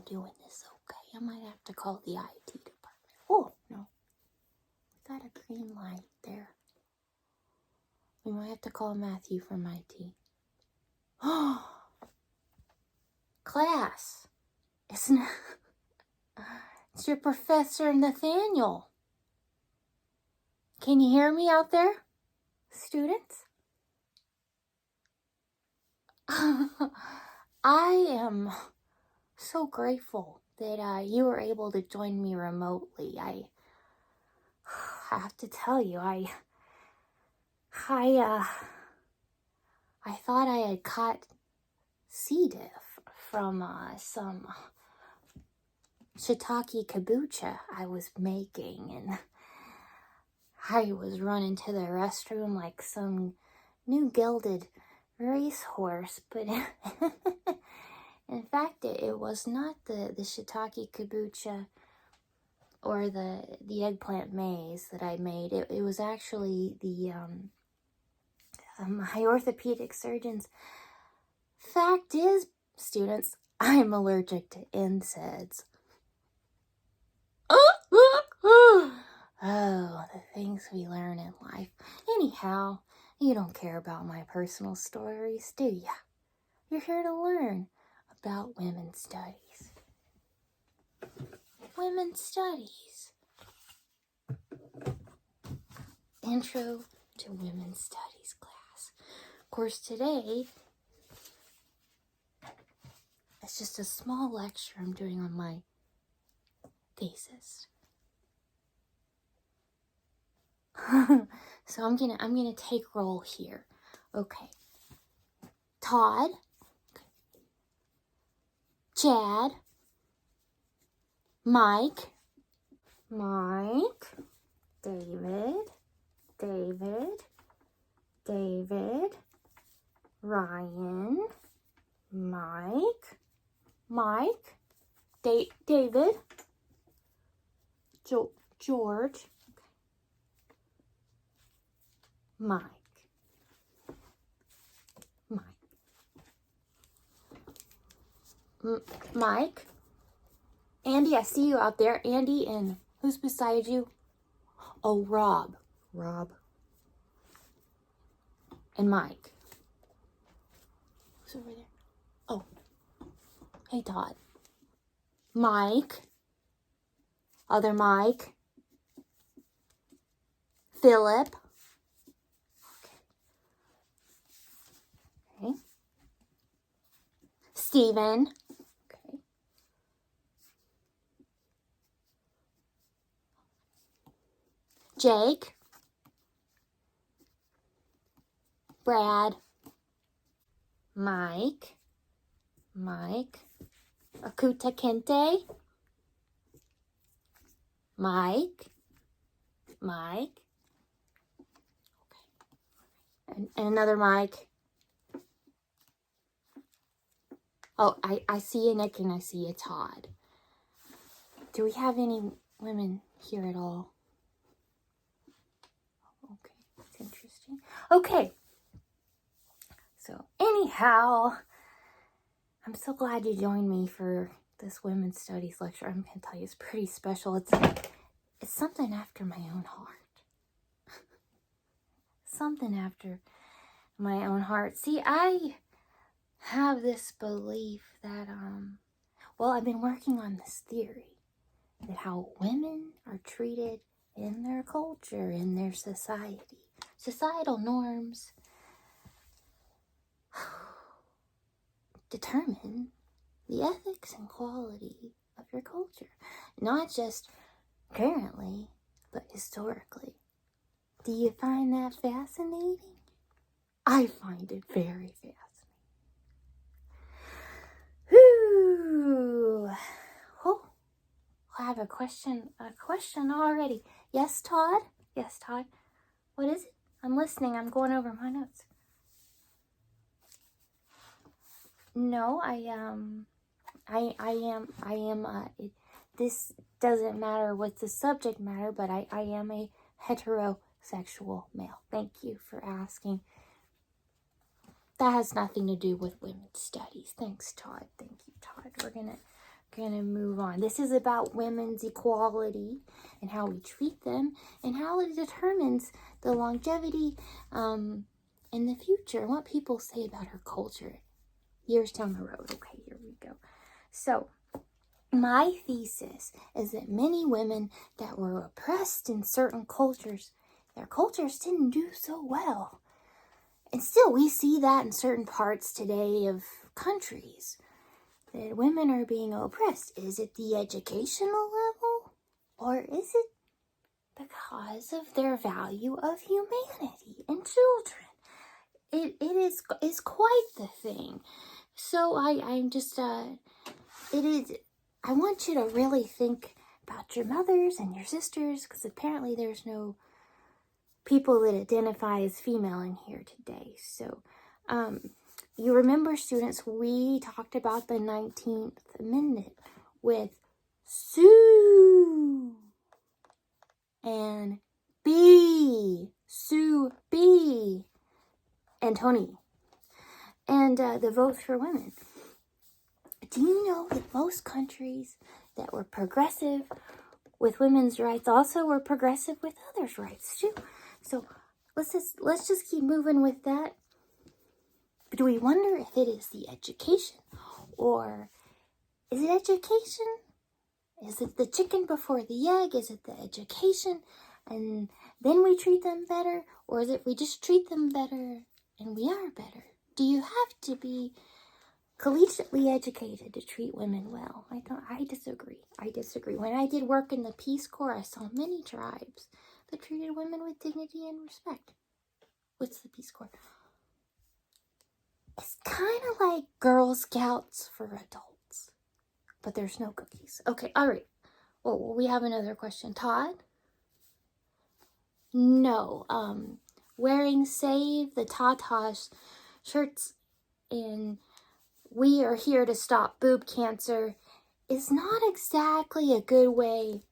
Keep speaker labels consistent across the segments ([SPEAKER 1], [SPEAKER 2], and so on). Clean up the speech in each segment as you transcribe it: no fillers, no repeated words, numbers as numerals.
[SPEAKER 1] doing this okay. I might have to call the IT department. Oh, no. We got a green light there. We might have to call Matthew from IT. Oh, class. It's your Professor Nathaniel. Can you hear me out there, students? I am so grateful that you were able to join me remotely. I have to tell you, I thought I had caught C. diff from some shiitake kombucha I was making, and I was running to the restroom like some new gilded racehorse, but in fact, it was not the shiitake kombucha or the eggplant maize that I made. It was actually the my orthopedic surgeon's. Fact is, students, I'm allergic to NSAIDs. Oh, the things we learn in life. Anyhow, you don't care about my personal stories, do ya? You're here to learn about women's studies. Women's studies. Intro to Women's Studies class. Of course, today, it's just a small lecture I'm doing on my thesis. So I'm gonna take roll here. Okay. Todd, Chad, Mike, David, Ryan, David, George, Mike, Andy, I see you out there. Andy, and who's beside you? Oh, Rob, and Mike. Who's over there? Oh, hey, Todd. Mike, other Mike, Philip. Okay. Stephen. Okay. Jake. Brad. Mike. Kunte Kinte. Mike. Okay. And another Mike. Oh, I see you, Nick, and I see you, Todd. Do we have any women here at all? Okay, that's interesting. Okay. So, anyhow, I'm so glad you joined me for this women's studies lecture. I'm going to tell you, it's pretty special. It's something after my own heart. Something after my own heart. See, I have this belief that, I've been working on this theory that how women are treated in their culture, in their society, societal norms, determine the ethics and quality of your culture. Not just currently, but historically. Do you find that fascinating? I find it very fascinating. Whew. Oh, I have a question already. Yes, Todd? What is it? I'm listening. I'm going over my notes. No, this doesn't matter what's the subject matter, but I am a heterosexual male. Thank you for asking. That has nothing to do with women's studies. Thanks, Todd. Thank you, Todd. We're gonna gonna move on. This is about women's equality and how we treat them and how it determines the longevity in the future and what people say about her culture years down the road. Okay, here we go. So, my thesis is that many women that were oppressed in certain cultures, their cultures didn't do so well. And still, we see that in certain parts today of countries, that women are being oppressed. Is it the educational level? Or is it because of their value of humanity and children? It is quite the thing. So I'm just, I want you to really think about your mothers and your sisters, because apparently there's no people that identify as female in here today. So, you remember, students, we talked about the 19th Amendment with Sue and B, Sue B, and Tony, and the votes for women. Do you know that most countries that were progressive with women's rights also were progressive with others' rights too? So let's just keep moving with that. But do we wonder if it is the education, or is it education? Is it the chicken before the egg? Is it the education and then we treat them better, or is it we just treat them better and we are better? Do you have to be collegiately educated to treat women well? I disagree. When I did work in the Peace Corps, I saw many tribes that treated women with dignity and respect. What's the Peace Corps? It's kind of like Girl Scouts for adults, but there's no cookies. Okay, all right. Well, we have another question. Todd? No. Wearing Save the Tatas shirts and "We are here to stop boob cancer" is not exactly a good way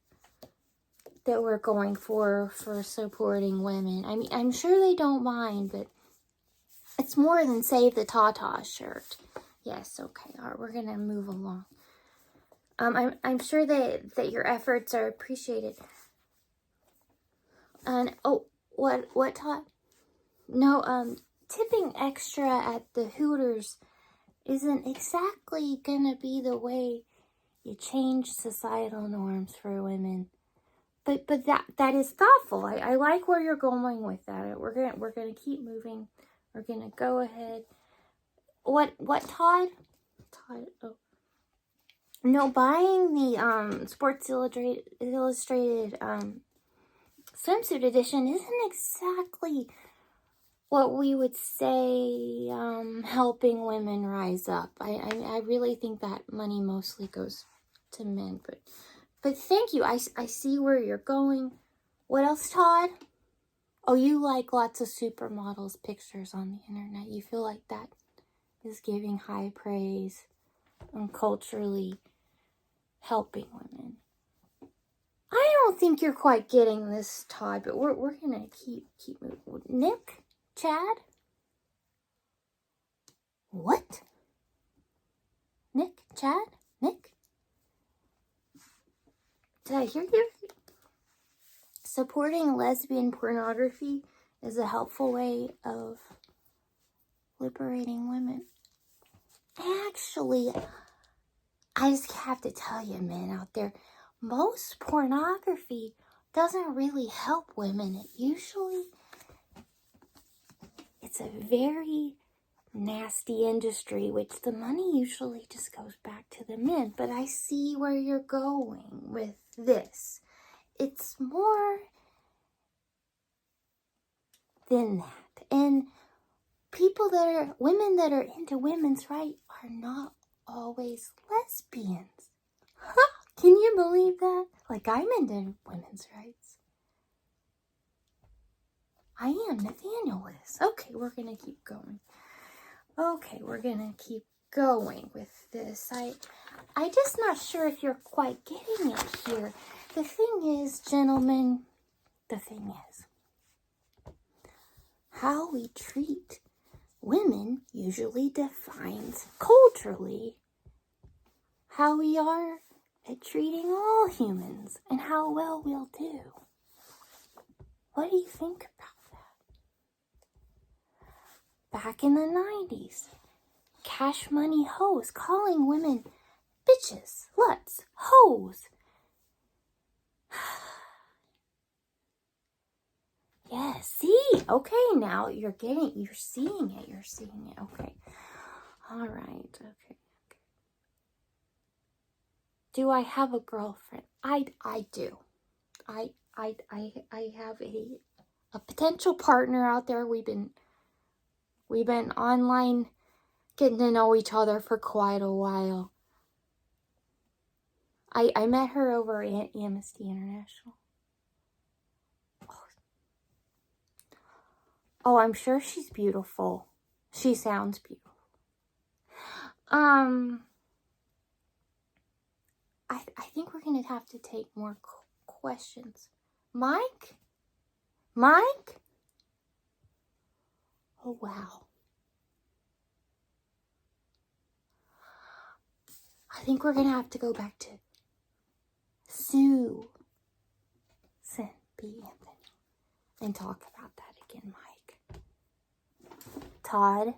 [SPEAKER 1] that we're going for supporting women. I mean, I'm sure they don't mind, but it's more than Save the Tata shirt. Yes, okay. All right, we're going to move along. I'm sure that your efforts are appreciated. And, oh, what, Todd? No, tipping extra at the Hooters isn't exactly gonna be the way you change societal norms for women. But that is thoughtful. I like where you're going with that. We're gonna keep moving. We're gonna go ahead. What Todd? Todd, oh. No, buying the Sports Illustrated swimsuit edition isn't exactly what we would say helping women rise up. I really think that money mostly goes to men, but thank you. I see where you're going. What else, Todd? Oh, you like lots of supermodels pictures on the internet. You feel like that is giving high praise and culturally helping women. I don't think you're quite getting this, Todd, but we're gonna keep moving. Nick? Chad? What? Nick? Chad? Nick? Did I hear you? Supporting lesbian pornography is a helpful way of liberating women. Actually, I just have to tell you, men out there, most pornography doesn't really help women. It's a very nasty industry, which the money usually just goes back to the men. But I see where you're going with this. It's more than that. And women that are into women's rights are not always lesbians. Huh? Can you believe that? Like, I'm into women's rights. I am. Nathaniel is. Okay, we're going to keep going. With this. I just not sure if you're quite getting it here. The thing is, gentlemen, how we treat women usually defines culturally how we are at treating all humans and how well we'll do. What do you think about that? Back in the 90s, Cash Money hoes calling women bitches, sluts, hoes. Yeah, see? Okay, now you're seeing it. Okay. All right. Okay. Do I have a girlfriend? I do. I have a potential partner out there. We've been online getting to know each other for quite a while. I met her over at Amnesty International. Oh, I'm sure she's beautiful. She sounds beautiful. I think we're gonna have to take more questions. Mike? Oh, wow. I think we're gonna have to go back to Susan B. Anthony and talk about that again, Mike. Todd?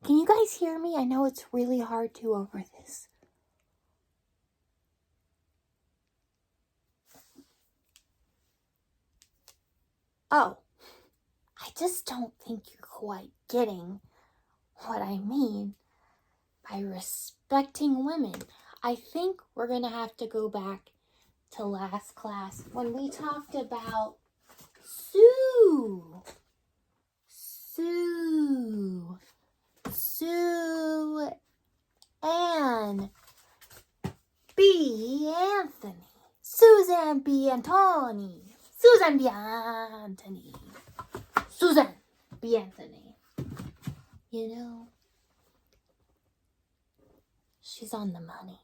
[SPEAKER 1] Can you guys hear me? I know it's really hard to over this. Oh, I just don't think you're quite getting what I mean by respecting women. I think we're going to have to go back to last class when we talked about Sue Ann B. Anthony. Susan B. Anthony. Susan B. Anthony. Susan B. Anthony. You know, she's on the money.